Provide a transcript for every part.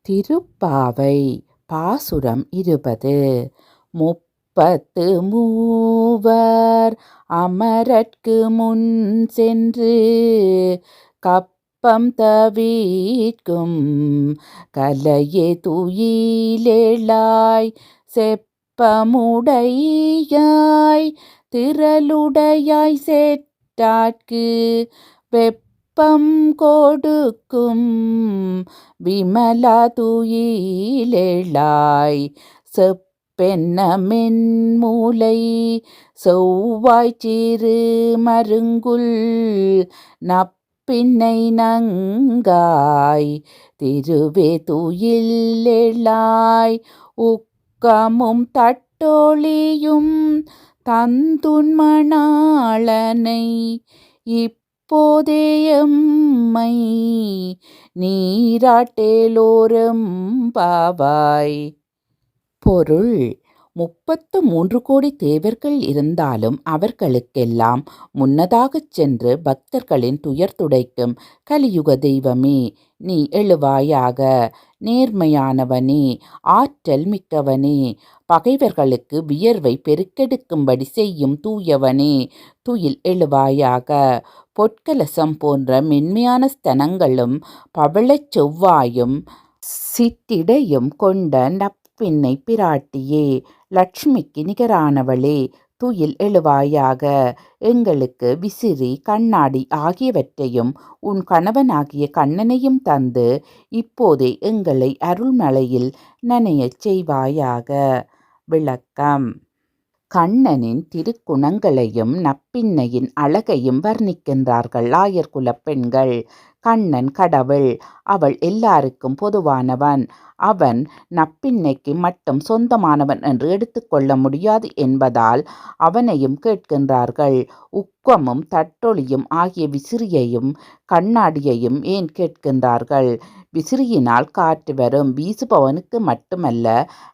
திருப்பாவை பாசுரம் 20. முப்பத்து மூவர் அமரர்க்கு முன் சென்று கப்பம் தவிர்க்கும் கலையே துயிலெழாய் செப்பமுடையாய் திரளுடையாய் செற்றார்க்கு வெப்பம் கொடுக்கும் விமலா துயிலெழாய் செப்பென்ன மென்மூலை செவ்வாய் சிறு மருங்குல் நப்பின்னை நங்காய் திருவே துயிலெழாய் உக்கமும் தட்டொளியும் தந்துன் மணாளனை இப்போதே எம்மை நீராட்டேலோரும் பாவாய். பொருள்: 33 கோடி தேவர்கள் இருந்தாலும் அவர்களுக்கெல்லாம் முன்னதாகச் சென்று பக்தர்களின் துயர் துடைக்கும் கலியுக தெய்வமே, நீ எழுவாயாக. நேர்மையானவனே, ஆற்றல் மிக்கவனே, பகைவர்களுக்கு வியர்வை பெருக்கெடுக்கும்படி செய்யும் தூயவனே, துயில் எழுவாயாக. பொற்கலசம் போன்ற மென்மையான ஸ்தனங்களும் பவளச் செவ்வாயும் சிற்றிடையும் கொண்ட நப்பின்னை பிராட்டியே, லட்சுமிக்கு நிகரானவளே, துயில் எழுவாயாக. எங்களுக்கு விசிறி கண்ணாடி ஆகியவற்றையும் உன் கணவனாகிய கண்ணனையும் தந்து இப்போதே எங்களை அருள்மழையில் நனையச் செய்வாயாக. விளக்கம்: கண்ணனின் திருக்குணங்களையும் நப்பின்னையின் அழகையும் வர்ணிக்கின்றார்கள் ஆயர்குலப் பெண்கள். கண்ணன் கடவுள், அவள் எல்லாருக்கும் பொதுவானவன். அவன் நப்பின்னைக்கு மட்டும் சொந்தமானவன் என்று எடுத்துக்கொள்ள முடியாது என்பதால் அவனையும் கேட்கின்றார்கள். உக்கமும் தட்டொளியும் ஆகிய விசிறியையும் கண்ணாடியையும் ஏன் கேட்கின்றார்கள்? விசிறியினால் காற்று வரும், வீசுபவனுக்கு மட்டுமல்ல,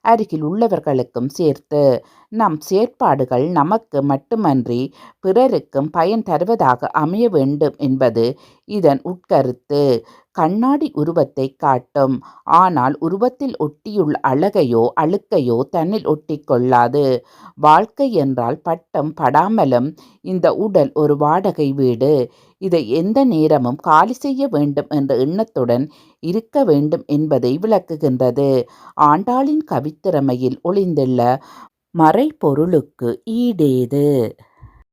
அருகில் உள்ளவர்களுக்கும் சேர்த்து. நம் செயற்பாடுகள் நமக்கு மட்டுமன்றி பிறருக்கும் பயன் தருவதாக அமைய வேண்டும் என்பது இதன் உட்கருத்து. கண்ணாடி உருவத்தை காட்டும், ஆனால் உருவத்தில் ஒட்டியுள்ள அழகையோ அழுக்கையோ தன்னில் ஒட்டிக்கொள்ளாது. வாழ்க்கை என்றால் பட்டம் படாமலும் இந்த உடல் ஒரு வாடகை வீடு. இதை எந்த நேரமும் காலி செய்ய வேண்டும் என்ற எண்ணத்துடன் இருக்க வேண்டும் என்பதை விளக்குகின்றது. ஆண்டாளின் கவித்திறமையில் ஒளிந்துள்ள மறைபொருளுக்கு ஈடேது?